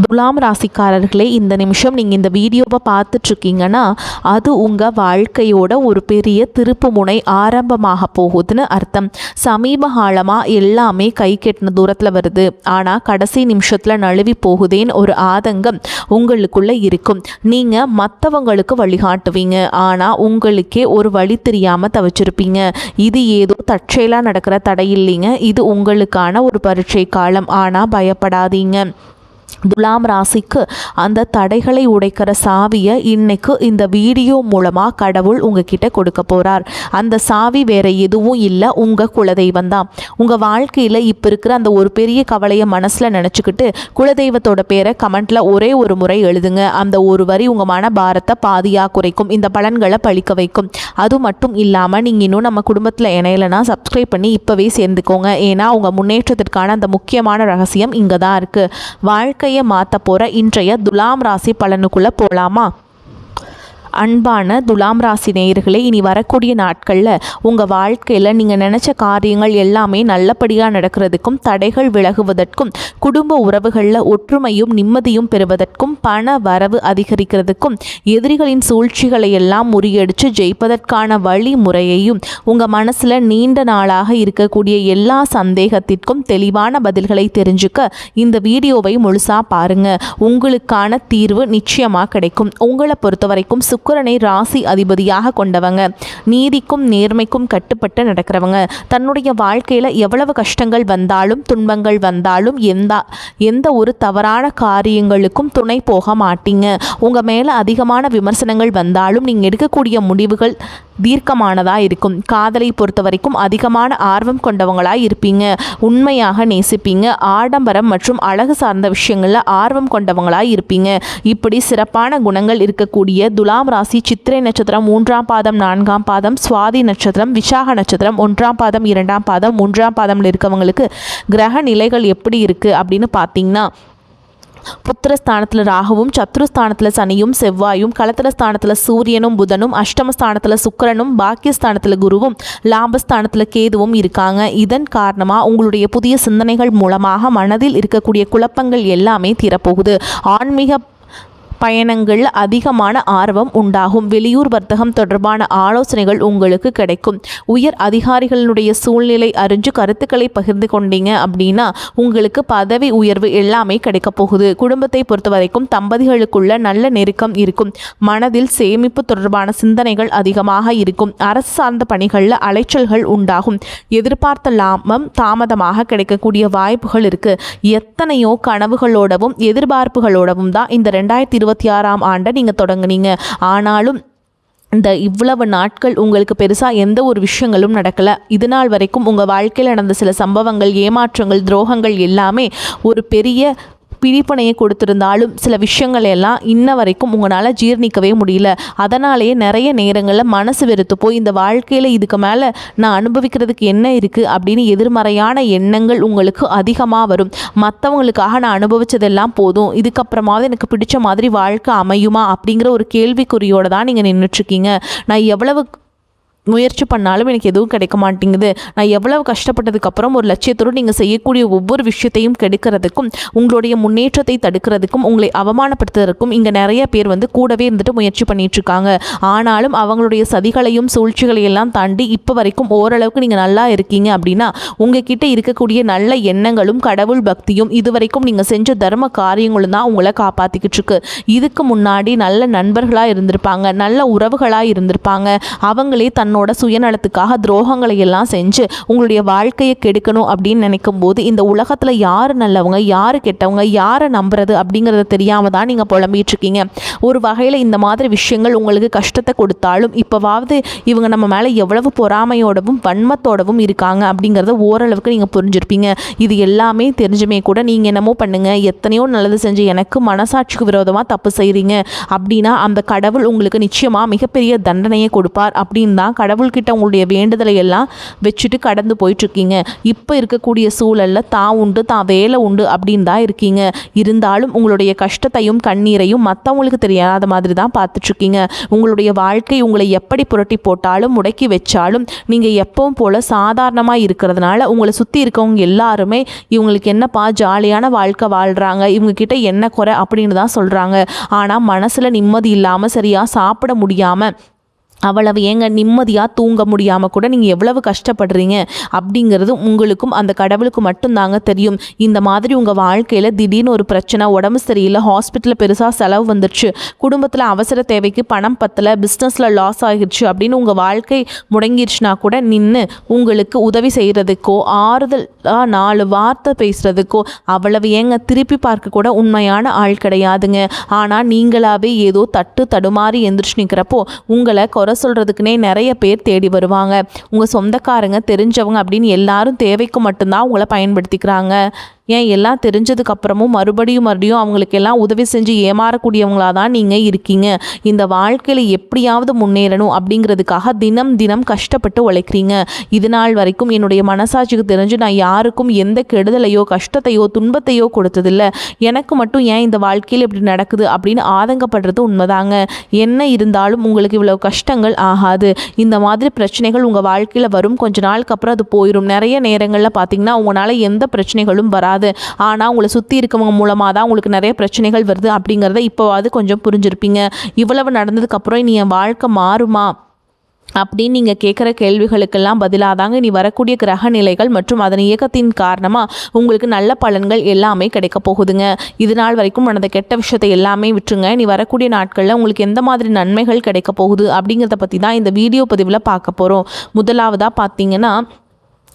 துலாம் ராசிக்காரர்களே, இந்த நிமிஷம் நீங்கள் இந்த வீடியோவை பார்த்துட்ருக்கீங்கன்னா அது உங்கள் வாழ்க்கையோட ஒரு பெரிய திருப்பு முனை ஆரம்பமாக போகுதுன்னு அர்த்தம். சமீப காலமாக எல்லாமே கை கெட்டின தூரத்தில் வருது, ஆனால் கடைசி நிமிஷத்தில் நழுவி போகுதேன்னு ஒரு ஆதங்கம் உங்களுக்குள்ளே இருக்கும். நீங்கள் மற்றவங்களுக்கு வழிகாட்டுவீங்க, ஆனால் உங்களுக்கே ஒரு வழி தெரியாமல் தவிச்சிருப்பீங்க. இது ஏதோ தற்செயலாக நடக்கிற தடை இல்லைங்க, இது உங்களுக்கான ஒரு பரீட்சை காலம். ஆனால் பயப்படாதீங்க. துலாம் ராசிக்கு அந்த தடைகளை உடைக்கிற சாவியை இன்னைக்கு இந்த வீடியோ மூலமாக கடவுள் உங்ககிட்ட கொடுக்க போகிறார். அந்த சாவி வேற எதுவும் இல்லை, உங்கள் குலதெய்வம் தான். உங்கள் வாழ்க்கையில் இப்போ இருக்கிற அந்த ஒரு பெரிய கவலையை மனசில் நினச்சிக்கிட்டு குலதெய்வத்தோட பேரை கமெண்ட்டில் ஒரே ஒரு முறை எழுதுங்க. அந்த ஒரு வரி உங்கள் மன பாரத்தை பாதியாக குறைக்கும், இந்த பலன்களை பழிக்க வைக்கும். அது மட்டும் இல்லாமல் நீங்கள் இன்னும் நம்ம குடும்பத்தில் இணையலைன்னா சப்ஸ்கிரைப் பண்ணி இப்போவே சேர்ந்துக்கோங்க. ஏன்னா உங்கள் முன்னேற்றத்திற்கான அந்த முக்கியமான ரகசியம் இங்கே தான் இருக்குது. வாழ்க்கையை மாற்ற போகிற இன்றைய துலாம் ராசி பலனுக்குள்ளே போகலாமா? அன்பான துலாம் ராசி நேயர்களே, இனி வரக்கூடிய நாட்களில் உங்கள் வாழ்க்கையில் நீங்கள் நினச்ச காரியங்கள் எல்லாமே நல்லபடியாக நடக்கிறதுக்கும், தடைகள் விலகுவதற்கும், குடும்ப உறவுகளில் ஒற்றுமையும் நிம்மதியும் பெறுவதற்கும், பண வரவு அதிகரிக்கிறதுக்கும், எதிரிகளின் சூழ்ச்சிகளை எல்லாம் முறியடித்து ஜெயிப்பதற்கான வழிமுறையையும், உங்கள் மனசில் நீண்ட நாளாக இருக்கக்கூடிய எல்லா சந்தேகத்திற்கும் தெளிவான பதில்களை தெரிஞ்சுக்க இந்த வீடியோவை முழுசாக பாருங்கள். உங்களுக்கான தீர்வு நிச்சயமாக கிடைக்கும். உங்களை பொறுத்த வரைக்கும் சுக்கிரனை ராசி அதிபதியாக கொண்டவங்க, நீதிக்கும் நேர்மைக்கும் கட்டுப்பட்டு நடக்கிறவங்க, தன்னுடைய வாழ்க்கையில் எவ்வளவு கஷ்டங்கள் வந்தாலும் துன்பங்கள் வந்தாலும் எந்த ஒரு தவறான காரியங்களுக்கும் துணை போக மாட்டீங்க. உங்கள் மேலே அதிகமான விமர்சனங்கள் வந்தாலும் நீங்கள் எடுக்கக்கூடிய முடிவுகள் தீர்க்கமானதாக இருக்கும். காதலை பொறுத்த வரைக்கும் அதிகமான ஆர்வம் கொண்டவங்களாக இருப்பீங்க. உண்மையாக நேசிப்பீங்க. ஆடம்பரம் மற்றும் அழகு சார்ந்த விஷயங்களில் ஆர்வம் கொண்டவங்களாக இருப்பீங்க. இப்படி சிறப்பான குணங்கள் இருக்கக்கூடிய துலாம் ராசி சித்திரை நட்சத்திரம் 3ஆம் பாதம் 4ஆம் பாதம், சுவாதி நட்சத்திரம், விசாக நட்சத்திரம் 1ஆம் பாதம் 2ஆம் பாதம் 3ஆம் பாதம்ல இருக்கவங்களுக்கு கிரக நிலைகள் எப்படி இருக்குது அப்படின்னு பார்த்தீங்கன்னா, புத்திரஸ்தானத்தில் ராகுவும், சத்ருஸ்தானத்தில் சனியும் செவ்வாயும், களத்திரஸ்தானத்தில் சூரியனும் புதனும், அஷ்டமஸ்தானத்தில் சுக்கிரனும், பாக்கியஸ்தானத்தில் குருவும், லாபஸ்தானத்தில் கேதுவும் இருக்காங்க. இதன் காரணமாக உங்களுடைய புதிய சிந்தனைகள் மூலமாக மனதில் இருக்கக்கூடிய குழப்பங்கள் எல்லாமே தீரப்போகுது. ஆன்மீக பயணங்கள் அதிகமான ஆர்வம் உண்டாகும். வெளியூர் வர்த்தகம் தொடர்பான ஆலோசனைகள் உங்களுக்கு கிடைக்கும். உயர் அதிகாரிகளுடைய சூழ்நிலை அறிஞ்சு கருத்துக்களை பகிர்ந்து கொண்டீங்க அப்படின்னா உங்களுக்கு பதவி உயர்வு எல்லாமே கிடைக்க போகுது. குடும்பத்தை பொறுத்த வரைக்கும் தம்பதிகளுக்குள்ள நல்ல நெருக்கம் இருக்கும். மனதில் சேமிப்பு தொடர்பான சிந்தனைகள் அதிகமாக இருக்கும். அரசு சார்ந்த பணிகளில் அலைச்சல்கள் உண்டாகும். எதிர்பார்த்த லாபம் தாமதமாக கிடைக்கக்கூடிய வாய்ப்புகள் இருக்கு. எத்தனையோ கனவுகளோடவும் எதிர்பார்ப்புகளோடவும் தான் இந்த 2026ஆம் ஆண்டை நீங்கள் தொடங்குனீங்க. ஆனாலும் இந்த இவ்வளவு நாட்கள் உங்களுக்கு பெருசாக எந்த ஒரு விஷயங்களும் நடக்கலை. இது நாள் வரைக்கும் உங்கள் வாழ்க்கையில் நடந்த சில சம்பவங்கள், ஏமாற்றங்கள், துரோகங்கள் எல்லாமே ஒரு பெரிய பிடிப்பனையை கொடுத்திருந்தாலும் சில விஷயங்கள் எல்லாம் இன்ன வரைக்கும் உங்களால் ஜீர்ணிக்கவே முடியல. அதனாலேயே நிறைய நேரங்களில் மனசு வெறுத்து போய் இந்த வாழ்க்கையில் இதுக்கு மேலே நான் அனுபவிக்கிறதுக்கு என்ன இருக்குது அப்படின்னு எதிர்மறையான எண்ணங்கள் உங்களுக்கு அதிகமாக வரும். மற்றவங்களுக்காக நான் அனுபவித்ததெல்லாம் போதும், இதுக்கப்புறமாவது எனக்கு பிடிச்ச மாதிரி வாழ்க்கை அமையுமா அப்படிங்கிற ஒரு கேள்விக்குறியோடு தான் நீங்கள் நின்றுட்டுருக்கீங்க. நான் எவ்வளவு முயற்சி பண்ணாலும் எனக்கு எதுவும் கிடைக்க மாட்டேங்குது, நான் எவ்வளவு கஷ்டப்பட்டதுக்கப்புறம் ஒரு லட்சியத்தோடு நீங்கள் செய்யக்கூடிய ஒவ்வொரு விஷயத்தையும் கெடுக்கிறதுக்கும், உங்களுடைய முன்னேற்றத்தை தடுக்கிறதுக்கும், உங்களை அவமானப்படுத்துறதுக்கும் இங்கே நிறைய பேர் கூடவே இருந்துட்டு முயற்சி பண்ணிகிட்ருக்காங்க. ஆனாலும் அவங்களுடைய சதிகளையும் சூழ்ச்சிகளையெல்லாம் தாண்டி இப்போ வரைக்கும் ஓரளவுக்கு நீங்கள் நல்லா இருக்கீங்க அப்படின்னா உங்ககிட்ட இருக்கக்கூடிய நல்ல எண்ணங்களும் கடவுள் பக்தியும் இதுவரைக்கும் நீங்கள் செஞ்ச தர்ம காரியங்களும் தான் உங்களை காப்பாற்றிக்கிட்டு இருக்கு. இதுக்கு முன்னாடி நல்ல நண்பர்களாக இருந்திருப்பாங்க, நல்ல உறவுகளாக இருந்திருப்பாங்க. அவங்களே தன்னோட சுயநலத்துக்காக துரோகங்களை எல்லாம் செஞ்சு உங்களுடைய வாழ்க்கையை கெடுக்கணும் அப்படின்னு நினைக்கும் போது இந்த உலகத்தில் யார் நல்லவங்க யார் கெட்டவங்க, யாரை நம்புறது அப்படிங்கிறத தெரியாமல் தான் நீங்கள் புலம்பிட்டு இருக்கீங்க. ஒரு வகையில் இந்த மாதிரி விஷயங்கள் உங்களுக்கு கஷ்டத்தை கொடுத்தாலும் இப்போவாவது இவங்க நம்ம மேலே எவ்வளவு பொறாமையோடவும் வன்மத்தோடவும் இருக்காங்க அப்படிங்கிறத ஓரளவுக்கு நீங்கள் புரிஞ்சிருப்பீங்க. இது எல்லாமே தெரிஞ்சுமே கூட நீங்கள் என்னமோ பண்ணுங்க, எத்தனையோ நல்லது செஞ்சு எனக்கு மனசாட்சிக்கு விரோதமாக தப்பு செய்கிறீங்க அப்படின்னா அந்த கடவுள் உங்களுக்கு நிச்சயமாக மிகப்பெரிய தண்டனையை கொடுப்பார் அப்படின்னு தான் கடவுள்கிட்ட உங்களுடைய வேண்டுதலை எல்லாம் வச்சுட்டு கடந்து போயிட்டுருக்கீங்க. இப்போ இருக்கக்கூடிய சூழலில் தான் உண்டு தான் வேலை உண்டு அப்படின்னு தான் இருக்கீங்க. இருந்தாலும் உங்களுடைய கஷ்டத்தையும் கண்ணீரையும் மற்றவங்களுக்கு தெரியாத மாதிரி தான் பார்த்துட்ருக்கீங்க. உங்களுடைய வாழ்க்கை உங்களை எப்படி புரட்டி போட்டாலும் முடக்கி வச்சாலும் நீங்கள் எப்பவும் போல் சாதாரணமாக இருக்கிறதுனால உங்களை சுற்றி இருக்கவங்க எல்லாருமே இவங்களுக்கு என்னப்பா ஜாலியான வாழ்க்கை வாழ்கிறாங்க, இவங்கக்கிட்ட என்ன குறை அப்படின்னு தான் சொல்கிறாங்க. ஆனால் மனசில் நிம்மதி இல்லாமல் சரியாக சாப்பிட முடியாமல் அவ்வளவு ஏங்க நிம்மதியாக தூங்க முடியாமல் கூட நீங்கள் எவ்வளவு கஷ்டப்படுறீங்க அப்படிங்கிறது உங்களுக்கும் அந்த கடவுளுக்கு மட்டும்தாங்க தெரியும். இந்த மாதிரி உங்கள் வாழ்க்கையில் திடீர்னு ஒரு பிரச்சனை, உடம்பு சரியில்லை, ஹாஸ்பிட்டலில் பெருசாக செலவு வந்துடுச்சு, குடும்பத்தில் அவசர தேவைக்கு பணம் பத்தலை, பிஸ்னஸில் லாஸ் ஆகிடுச்சு அப்படின்னு உங்கள் வாழ்க்கை முடங்கிடுச்சுனா கூட நின்று உங்களுக்கு உதவி செய்கிறதுக்கோ ஆறுதலாக 4 வார்த்தை பேசுகிறதுக்கோ அவ்வளவு ஏங்க திருப்பி பார்க்க கூட உண்மையான ஆள் கிடையாதுங்க. ஆனால் நீங்களாவே ஏதோ தட்டு தடுமாறி எந்திரிச்சு நிற்கிறப்போ உங்களை சொல்கிறதுக்குனே நிறைய பேர் தேடி வருவாங்க. உங்கள் சொந்தக்காரங்க தெரிஞ்சவங்க அப்படின்னு எல்லாரும் தேவைக்கு மட்டும்தான் உங்களை பயன்படுத்திக்கிறாங்க. ஏன் எல்லாம் தெரிஞ்சதுக்கப்புறமும் மறுபடியும் அவங்களுக்கு எல்லாம் உதவி செஞ்சு ஏமாறக்கூடியவங்களாக தான் நீங்கள் இருக்கீங்க. இந்த வாழ்க்கையில் எப்படியாவது முன்னேறணும் அப்படிங்கிறதுக்காக தினம் கஷ்டப்பட்டு உழைக்கிறீங்க. இது நாள் வரைக்கும் என்னுடைய மனசாட்சிக்கு தெரிஞ்சு நான் யாருக்கும் எந்த கெடுதலையோ கஷ்டத்தையோ துன்பத்தையோ கொடுத்ததில்லை, எனக்கு மட்டும் ஏன் இந்த வாழ்க்கையில் இப்படி நடக்குது அப்படின்னு ஆதங்கப்படுறது உண்மைதாங்க. என்ன இருந்தாலும் உங்களுக்கு இவ்வளவு கஷ்டங்கள் ஆகாது. இந்த மாதிரி பிரச்சனைகள் உங்கள் வாழ்க்கையில் வரும், கொஞ்ச நாளுக்கு அப்புறம் அது போயிடும். நிறைய நேரங்களில் பார்த்தீங்கன்னா உங்களால் எந்த பிரச்சனைகளும் வராது. ஆனால் உங்களை சுற்றி இருக்கவங்க மூலமாக தான் உங்களுக்கு நிறைய பிரச்சனைகள் வருது அப்படிங்கிறத இப்போவாது கொஞ்சம் புரிஞ்சிருப்பீங்க. இவ்வளவு நடந்ததுக்கப்புறம் இனி என் வாழ்க்கை மாறுமா அப்படின்னு நீங்கள் கேட்குற கேள்விகளுக்கெல்லாம் பதிலாக தாங்க இனி வரக்கூடிய கிரக நிலைகள் மற்றும் அதன் இயக்கத்தின் காரணமாக உங்களுக்கு நல்ல பலன்கள் எல்லாமே கிடைக்க போகுதுங்க. இது நாள் வரைக்கும் நடந்த கெட்ட விஷயத்தை எல்லாமே விட்டுருங்க. இனி வரக்கூடிய நாட்களில் உங்களுக்கு எந்த மாதிரி நன்மைகள் கிடைக்க போகுது அப்படிங்கிறத பற்றி தான் இந்த வீடியோ பதிவில் பார்க்க போகிறோம். முதலாவதாக பார்த்தீங்கன்னா,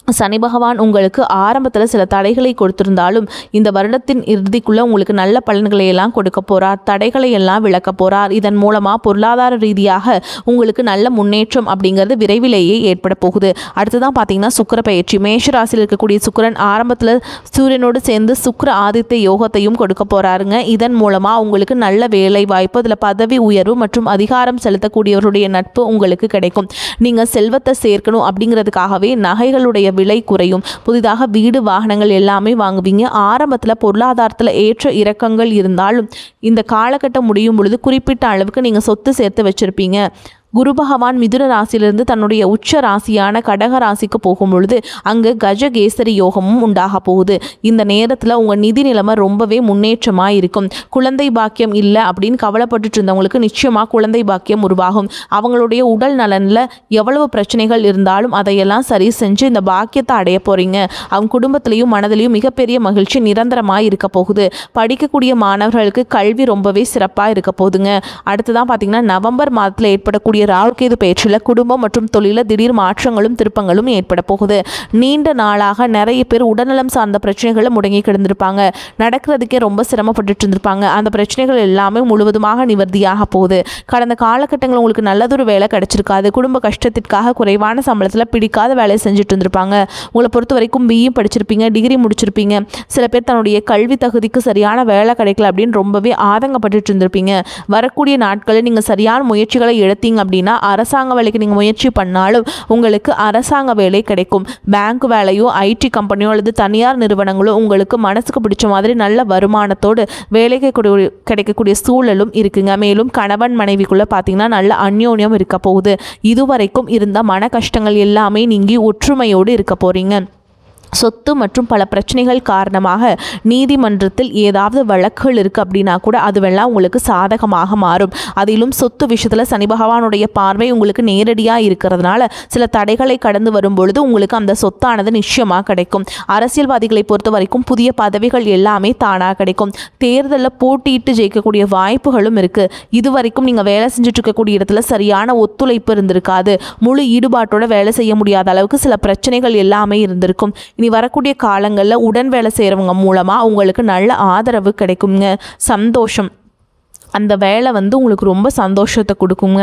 சனி பகவான் உங்களுக்கு ஆரம்பத்தில் சில தடைகளை கொடுத்திருந்தாலும் இந்த வருடத்தின் இறுதிக்குள்ளே உங்களுக்கு நல்ல பலன்களை எல்லாம் கொடுக்க போகிறார். தடைகளை எல்லாம் விளக்க போகிறார். இதன் மூலமாக பொருளாதார ரீதியாக உங்களுக்கு நல்ல முன்னேற்றம் அப்படிங்கிறது விரைவிலேயே ஏற்பட போகுது. அடுத்ததான் பார்த்தீங்கன்னா சுக்கிர பயிற்சி. மேஷ ராசியில் இருக்கக்கூடிய சுக்கிரன் ஆரம்பத்தில் சூரியனோடு சேர்ந்து சுக்கிர ஆதித்ய யோகத்தையும் கொடுக்க போகிறாருங்க. இதன் மூலமாக உங்களுக்கு நல்ல வேலை வாய்ப்பு, அதில் பதவி உயர்வு மற்றும் அதிகாரம் செலுத்தக்கூடியவருடைய நட்பு உங்களுக்கு கிடைக்கும். நீங்கள் செல்வத்தை சேர்க்கணும் அப்படிங்கிறதுக்காகவே நகைகளுடைய விலை குறையும். புதிதாக வீடு வாகனங்கள் எல்லாமே வாங்குவீங்க. ஆரம்பத்தில் பொருளாதாரத்தில் ஏற்ற இறக்கங்கள் இருந்தாலும் இந்த காலகட்டம் முடியும் பொழுது குறிப்பிட்ட அளவுக்கு நீங்கள் சொத்து சேர்த்து வச்சிருப்பீங்க. குரு பகவான் மிதுன ராசியிலிருந்து தன்னுடைய உச்ச ராசியான கடக ராசிக்கு போகும் பொழுது அங்கு கஜகேசரி யோகமும் உண்டாக போகுது. இந்த நேரத்தில் உங்கள் நிதி நிலைமை ரொம்பவே முன்னேற்றமாக இருக்கும். குழந்தை பாக்கியம் இல்லை அப்படின்னு கவலைப்பட்டுட்டு இருந்தவங்களுக்கு நிச்சயமாக குழந்தை பாக்கியம் உருவாகும். அவங்களுடைய உடல் நலனில் எவ்வளவு பிரச்சனைகள் இருந்தாலும் அதையெல்லாம் சரி செஞ்சு இந்த பாக்கியத்தை அடைய போகிறீங்க. அவங்க குடும்பத்திலையும் மனதிலையும் மிகப்பெரிய மகிழ்ச்சி நிரந்தரமாக இருக்க போகுது. படிக்கக்கூடிய மாணவர்களுக்கு கல்வி ரொம்பவே சிறப்பாக இருக்க போகுதுங்க. அடுத்ததான் பார்த்தீங்கன்னா, நவம்பர் மாதத்தில் ஏற்படக்கூடிய ராகுகேது பயிற்சியில் குடும்பம் மற்றும் தொழிலில் திடீர் மாற்றங்களும் திருப்பங்களும் ஏற்பட போகுது. நீண்ட நாளாக நிறைய பேர் உடல்நலம் சார்ந்த பிரச்சனைகளை முடங்கி கிடந்திருப்பாங்க. நடக்கிறதுக்கே ரொம்ப சிரமப்பட்டு இருந்திருப்பாங்க. அந்த பிரச்சனைகள் எல்லாமே முழுவதுமாக நிவர்த்தியாக போகுது. கடந்த காலகட்டங்கள் உங்களுக்கு நல்லதொரு வேலை கிடைச்சிருக்காது. குடும்ப கஷ்டத்திற்காக குறைவான சம்பளத்தில் பிடிக்காத வேலையை செஞ்சுட்டு இருந்திருப்பாங்க. உங்களை பொறுத்த வரைக்கும் பிஇ படிச்சிருப்பீங்க, டிகிரி முடிச்சிருப்பீங்க. சில பேர் தன்னுடைய கல்வி தகுதிக்கு சரியான வேலை கிடைக்கல அப்படின்னு ரொம்பவே ஆதங்கப்பட்டு இருந்திருப்பீங்க. வரக்கூடிய நாட்களில் நீங்கள் சரியான முயற்சிகளை எடுத்தீங்க அப்படின்னா அரசாங்க வேலைக்கு நீங்கள் முயற்சி பண்ணாலும் உங்களுக்கு அரசாங்க வேலை கிடைக்கும். பேங்க் வேலையோ ஐடி கம்பெனியோ அல்லது தனியார் நிறுவனங்களோ உங்களுக்கு மனசுக்கு பிடிச்ச மாதிரி நல்ல வருமானத்தோடு வேலைக்கு கிடைக்கக்கூடிய சூழலும் இருக்குங்க. மேலும் கணவன் மனைவிக்குள்ளே பார்த்தீங்கன்னா நல்ல அந்யோன்யம் இருக்க போகுது. இதுவரைக்கும் இருந்த மன கஷ்டங்கள் எல்லாமே நீங்கி ஒற்றுமையோடு இருக்க போகிறீங்க. சொத்து மற்றும் பல பிரச்சனைகள் காரணமாக நீதிமன்றத்தில் ஏதாவது வழக்குகள் இருக்குது அப்படின்னா கூட அதுவெல்லாம் உங்களுக்கு சாதகமாக மாறும். அதிலும் சொத்து விஷயத்தில் சனி பகவானுடைய பார்வை உங்களுக்கு நேரடியாக இருக்கிறதுனால சில தடைகளை கடந்து வரும்பொழுது உங்களுக்கு அந்த சொத்தானது நிச்சயமாக கிடைக்கும். அரசியல்வாதிகளை பொறுத்த வரைக்கும் புதிய பதவிகள் எல்லாமே தானாக கிடைக்கும். தேர்தலில் போட்டியிட்டு ஜெயிக்கக்கூடிய வாய்ப்புகளும் இருக்குது. இது வரைக்கும் நீங்கள் வேலை செஞ்சுட்டு இருக்கக்கூடிய இடத்துல சரியான ஒத்துழைப்பு இருந்திருக்காது. முழு ஈடுபாட்டோட வேலை செய்ய முடியாத அளவுக்கு சில பிரச்சனைகள் எல்லாமே இருந்திருக்கும். இனி வரக்கூடிய காலங்களில் உடன் வேலை செய்கிறவங்க மூலமாக உங்களுக்கு நல்ல ஆதரவு கிடைக்குங்க. சந்தோஷம், அந்த வேலை உங்களுக்கு ரொம்ப சந்தோஷத்தை கொடுக்குங்க.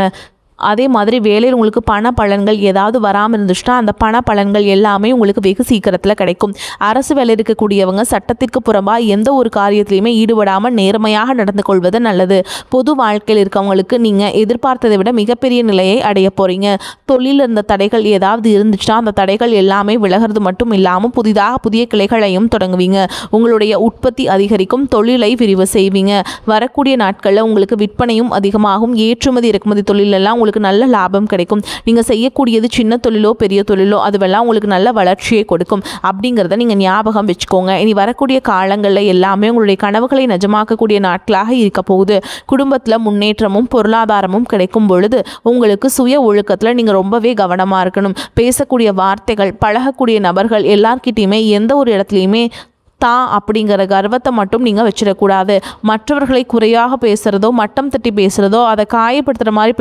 அதே மாதிரி வேலையில் உங்களுக்கு பண பலன்கள் ஏதாவது வராமல் இருந்துச்சுன்னா அந்த பண பலன்கள் எல்லாமே உங்களுக்கு வெகு சீக்கிரத்தில் கிடைக்கும். அரசு வேலை இருக்கக்கூடியவங்க சட்டத்திற்கு புறம்பாக எந்த ஒரு காரியத்திலையுமே ஈடுபடாமல் நேர்மையாக நடந்து கொள்வது நல்லது. பொது வாழ்க்கையில் இருக்கவங்களுக்கு நீங்கள் எதிர்பார்த்ததை விட மிகப்பெரிய நிலையை அடைய போகிறீங்க. தொழிலில் இருந்த தடைகள் ஏதாவது இருந்துச்சுன்னா அந்த தடைகள் எல்லாமே விலகிறது மட்டும் இல்லாமல் புதிய கிளைகளையும் தொடங்குவீங்க. உங்களுடைய உற்பத்தி அதிகரிக்கும், தொழிலை விரிவு செய்வீங்க. வரக்கூடிய நாட்களில் உங்களுக்கு விற்பனையும் அதிகமாகும். ஏற்றுமதி இறக்குமதி தொழிலெல்லாம் உங்களுக்கு நல்ல லாபம் கிடைக்கும். நீங்கள் செய்யக்கூடியது சின்ன தொழிலோ பெரிய தொழிலோ அதுவெல்லாம் உங்களுக்கு நல்ல வளர்ச்சியை கொடுக்கும். அப்படிங்கிறத நீங்கள் ஞாபகம் வச்சுக்கோங்க. இனி வரக்கூடிய காலங்களில் எல்லாமே உங்களுடைய கனவுகளை நிஜமாக்கக்கூடிய நாட்களாக இருக்க போகுது. குடும்பத்தில் முன்னேற்றமும் பொருளாதாரமும் கிடைக்கும் பொழுது உங்களுக்கு சுய ஒழுக்கத்தில் நீங்கள் ரொம்பவே கவனமாக இருக்கணும். பேசக்கூடிய வார்த்தைகள், பழகக்கூடிய நபர்கள் எல்லார்கிட்டையுமே எந்த ஒரு இடத்துலையுமே தான் அப்படிங்கிற கர்வத்தை மட்டும் நீங்கள் வச்சிடக்கூடாது. மற்றவர்களை குறையாக பேசுகிறதோ, மட்டம் தட்டி பேசுகிறதோ, அதை காயப்படுத்துகிற மாதிரி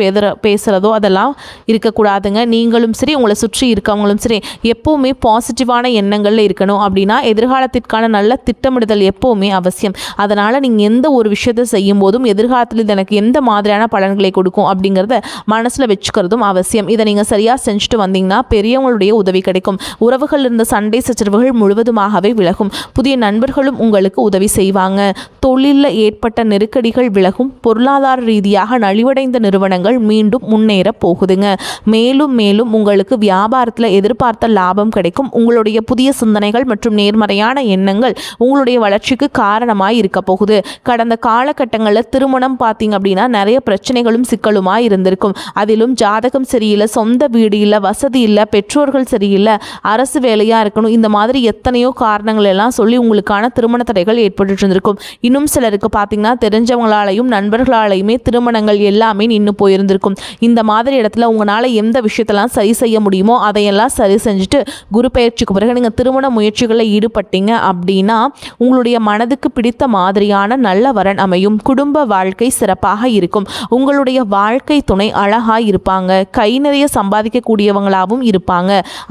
பேசுகிறதோ அதெல்லாம் இருக்கக்கூடாதுங்க. நீங்களும் சரி, உங்களை சுற்றி இருக்கவங்களும் சரி, எப்போவுமே பாசிட்டிவான எண்ணங்களில் இருக்கணும். அப்படின்னா எதிர்காலத்திற்கான நல்ல திட்டமிடுதல் எப்போவுமே அவசியம். அதனால் நீங்கள் எந்த ஒரு விஷயத்தை செய்யும் போதும் எதிர்காலத்தில் இது எனக்கு எந்த மாதிரியான பலன்களை கொடுக்கும் அப்படிங்கிறத மனசில் வச்சுக்கிறதும் அவசியம். இதை நீங்கள் சரியாக செஞ்சுட்டு வந்தீங்கன்னா பெரியவங்களுடைய உதவி கிடைக்கும். உறவுகள் இருந்த சண்டை சச்சரவுகள் முழுவதுமாகவே விலகும். புதிய நண்பர்களும் உங்களுக்கு உதவி செய்வாங்க. தொழிலில் ஏற்பட்ட நெருக்கடிகள் விலகும். பொருளாதார ரீதியாக நலிவடைந்த நிறுவனங்கள் மீண்டும் முன்னேற போகுதுங்க. மேலும் மேலும் உங்களுக்கு வியாபாரத்தில் எதிர்பார்த்த லாபம் கிடைக்கும். உங்களுடைய புதிய சிந்தனைகள் மற்றும் நேர்மறையான எண்ணங்கள் உங்களுடைய வளர்ச்சிக்கு காரணமாய் இருக்க போகுது. கடந்த காலகட்டங்களில் திருமணம் பார்த்தீங்க அப்படின்னா நிறைய பிரச்சனைகளும் சிக்கலுமாய் இருந்திருக்கும். அதிலும் ஜாதகம் சரியில்லை, சொந்த வீடு இல்லை, வசதி இல்லை, பெற்றோர்கள் சரியில்லை, அரசு வேலையாக இருக்கணும், இந்த மாதிரி எத்தனையோ காரணங்கள் எல்லாம் சொல்லி உங்களுக்கான திருமண தடைகள் ஏற்பட்டு இருந்திருக்கும். இன்னும் சிலருக்கு பார்த்தீங்கன்னா தெரிஞ்சவங்களாலையும் நண்பர்களாலையுமே திருமணங்கள் எல்லாமே நின்று போயிருந்திருக்கும். இந்த மாதிரி இடத்துல உங்களால் எந்த விஷயத்தெல்லாம் சரி செய்ய முடியுமோ அதையெல்லாம் சரி செஞ்சுட்டு குரு பயிற்சிக்கு பிறகு நீங்கள் திருமண முயற்சிகளில் ஈடுபட்டீங்க அப்படின்னா உங்களுடைய மனதுக்கு பிடித்த மாதிரியான நல்ல வரன் அமையும். குடும்ப வாழ்க்கை சிறப்பாக இருக்கும். உங்களுடைய வாழ்க்கை துணை அழகாக இருப்பாங்க. கை நிறைய சம்பாதிக்கக்கூடியவங்களாகவும் இருப்பாங்க.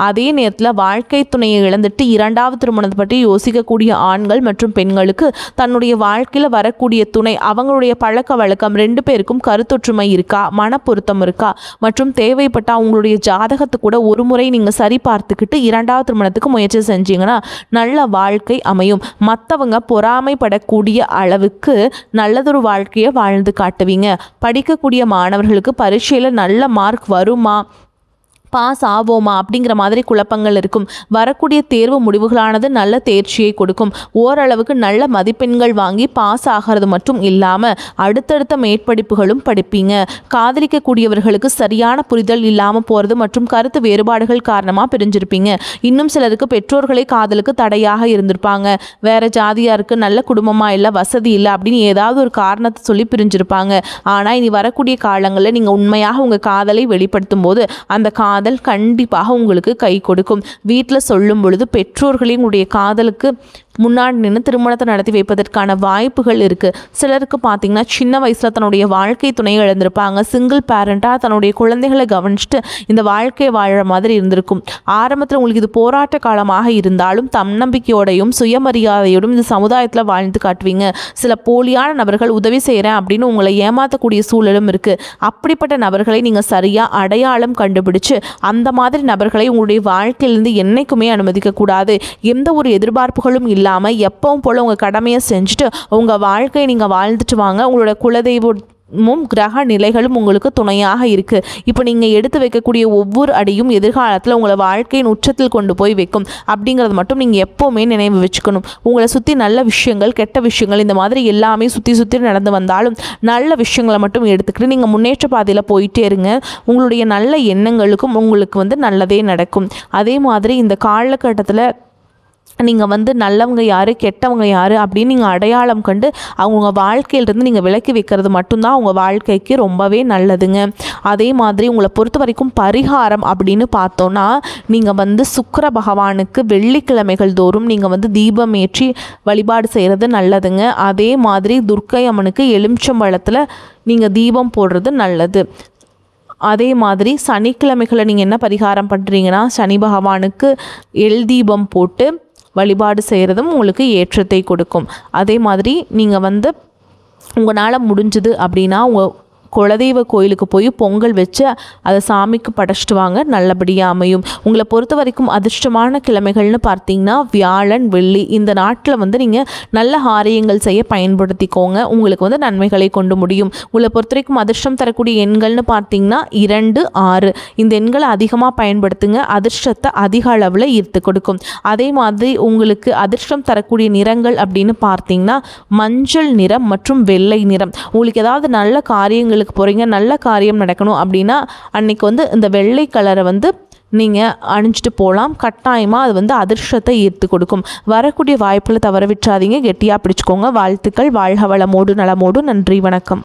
அதே நேரத்தில் வாழ்க்கை துணையை இழந்துட்டு இரண்டாவது திருமணத்தை பற்றி யோசிக்கக்கூடிய ஆண்கள் மற்றும் பெண்களுக்கு தன்னுடைய வாழ்க்கையில் வரக்கூடிய துணை அவங்களுடைய பழக்க வழக்கம் 2 பேருக்கும் கருத்தொற்றுமை இருக்கா, மனப்பொருத்தம் இருக்கா மற்றும் தேவைப்பட்ட உங்களுடைய ஜாதகத்தை கூட ஒரு முறை நீங்கள் சரி பார்த்துக்கிட்டு இரண்டாவது திருமணத்துக்கு முயற்சி செஞ்சீங்கன்னா நல்ல வாழ்க்கை அமையும். மற்றவங்க பொறாமைப்படக்கூடிய அளவுக்கு நல்லதொரு வாழ்க்கையை வாழ்ந்து காட்டுவீங்க. படிக்கக்கூடிய மாணவர்களுக்கு பரீட்சையில் நல்ல மார்க் வருமா, பாஸ் ஆவோமா அப்படிங்கிற மாதிரி குழப்பங்கள் இருக்கும். வரக்கூடிய தேர்வு முடிவுகளானது நல்ல தேர்ச்சியை கொடுக்கும். ஓரளவுக்கு நல்ல மதிப்பெண்கள் வாங்கி பாஸ் ஆகிறது மட்டும் இல்லாமல் அடுத்தடுத்த மேற்படிப்புகளும் படிப்பீங்க. காதலிக்கக்கூடியவர்களுக்கு சரியான புரிதல் இல்லாமல் போகிறது மற்றும் கருத்து வேறுபாடுகள் காரணமாக பிரிஞ்சிருப்பீங்க. இன்னும் சிலருக்கு பெற்றோர்களே காதலுக்கு தடையாக இருந்திருப்பாங்க. வேற ஜாதியாக இருக்குது, நல்ல குடும்பமாக இல்லை, வசதி இல்லை அப்படின்னு ஏதாவது ஒரு காரணத்தை சொல்லி பிரிஞ்சிருப்பாங்க. ஆனால் இனி வரக்கூடிய காலங்களில் நீங்கள் உண்மையாக உங்கள் காதலை வெளிப்படுத்தும் போது அந்த காதல் கண்டிப்பாக உங்களுக்கு கை கொடுக்கும். வீட்டில் சொல்லும் பொழுது பெற்றோர்களே உங்களுடைய காதலுக்கு முன்னாடி நின்று திருமணத்தை நடத்தி வைப்பதற்கான வாய்ப்புகள் இருக்குது. சிலருக்கு பார்த்திங்கன்னா சின்ன வயசில் தன்னுடைய வாழ்க்கை துணையை இழந்திருப்பாங்க. சிங்கிள் பேரண்ட்டாக தன்னுடைய குழந்தைகளை கவனிச்சுட்டு இந்த வாழ்க்கையை வாழ்கிற மாதிரி இருந்திருக்கும். ஆரம்பத்தில் உங்களுக்கு இது போராட்ட காலமாக இருந்தாலும் தன்னம்பிக்கையோடையும் சுயமரியாதையோடும் இந்த சமுதாயத்தில் வாழ்ந்து காட்டுவீங்க. சில போலியான நபர்கள் உதவி செய்கிறேன் அப்படின்னு உங்களை ஏமாற்றக்கூடிய சூழலும் இருக்குது. அப்படிப்பட்ட நபர்களை நீங்கள் சரியாக அடையாளம் கண்டுபிடிச்சு அந்த மாதிரி நபர்களை உங்களுடைய வாழ்க்கையிலிருந்து என்னைக்குமே அனுமதிக்கக்கூடாது. எந்த ஒரு எதிர்பார்ப்புகளும் இல்லாமல் எப்பவும் போல் உங்கள் கடமையை செஞ்சுட்டு உங்கள் வாழ்க்கையை நீங்கள் வாழ்ந்துட்டு வாங்க. உங்களோட குலதெய்வமும் கிரக நிலைகளும் உங்களுக்கு துணையாக இருக்குது. இப்போ நீங்கள் எடுத்து வைக்கக்கூடிய ஒவ்வொரு அடியும் எதிர்காலத்தில் உங்களை வாழ்க்கையின் உச்சத்தில் கொண்டு போய் வைக்கும். அப்படிங்கிறது மட்டும் நீங்கள் எப்போவுமே நினைவு வச்சுக்கணும். உங்களை சுற்றி நல்ல விஷயங்கள், கெட்ட விஷயங்கள் இந்த மாதிரி எல்லாமே சுற்றி நடந்து வந்தாலும் நல்ல விஷயங்களை மட்டும் எடுத்துக்கிட்டு நீங்கள் முன்னேற்ற பாதையில் போயிட்டே இருங்க. உங்களுடைய நல்ல எண்ணங்களுக்கும் உங்களுக்கு நல்லதே நடக்கும். அதே மாதிரி இந்த காலகட்டத்தில் நீங்கள் நல்லவங்க யார், கெட்டவங்க யார் அப்படின்னு நீங்கள் அடையாளம் கண்டு அவங்க வாழ்க்கையிலிருந்து நீங்கள் விலக்கி வைக்கிறது மட்டும்தான் உங்கள் வாழ்க்கைக்கு ரொம்பவே நல்லதுங்க. அதே மாதிரி உங்களை பொறுத்த வரைக்கும் பரிகாரம் அப்படின்னு பார்த்தோன்னா நீங்கள் சுக்கிர பகவானுக்கு வெள்ளிக்கிழமைகள் தோறும் நீங்கள் தீபம் ஏற்றி வழிபாடு செய்கிறது நல்லதுங்க. அதே மாதிரி துர்க்கை அம்மனுக்கு எலுமிச்சம்பழத்தில் நீங்கள் தீபம் போடுறது நல்லது. அதே மாதிரி சனிக்கிழமைகளை நீங்கள் என்ன பரிகாரம் பண்ணுறீங்கன்னா சனி பகவானுக்கு எல் தீபம் போட்டு வழிபாடு செய்கிறதும் உங்களுக்கு ஏற்றத்தை கொடுக்கும். அதே மாதிரி நீங்கள் உங்களால் முடிஞ்சுது அப்படின்னா உங்கள் குலதெய்வ கோயிலுக்கு போய் பொங்கல் வச்சு அதை சாமிக்கு படைச்சிட்டு வாங்க, நல்லபடியாக அமையும். உங்களை பொறுத்த வரைக்கும் அதிர்ஷ்டமான கிழமைகள்னு பார்த்தீங்கன்னா வியாழன், வெள்ளி. இந்த நாட்டில் நீங்கள் நல்ல காரியங்கள் செய்ய பயன்படுத்திக்கோங்க. உங்களுக்கு நன்மைகளை கொண்டு முடியும். உங்களை பொறுத்த வரைக்கும் அதிர்ஷ்டம் தரக்கூடிய எண்கள்னு பார்த்தீங்கன்னா 2, 6. இந்த எண்களை அதிகமாக பயன்படுத்துங்க. அதிர்ஷ்டத்தை அதிக அளவில் ஈர்த்து கொடுக்கும். அதே மாதிரி உங்களுக்கு அதிர்ஷ்டம் தரக்கூடிய நிறங்கள் அப்படின்னு பார்த்தீங்கன்னா மஞ்சள் நிறம் மற்றும் வெள்ளை நிறம். உங்களுக்கு ஏதாவது நல்ல காரியங்களுக்கு போகிறீங்க, நல்ல காரியம் நடக்கணும் அப்படின்னா அன்னைக்கு இந்த வெள்ளை கலரை நீங்கள் அணிஞ்சிட்டு போகலாம். கட்டாயமாக அது அதிர்ஷ்டத்தை ஈர்த்து கொடுக்கும். வரக்கூடிய வாய்ப்புகளை தவற விட்டுறாதீங்க, கெட்டியாக பிடிச்சிக்கோங்க. வாழ்த்துக்கள். வாழ்க வளமோடு நலமோடு. நன்றி, வணக்கம்.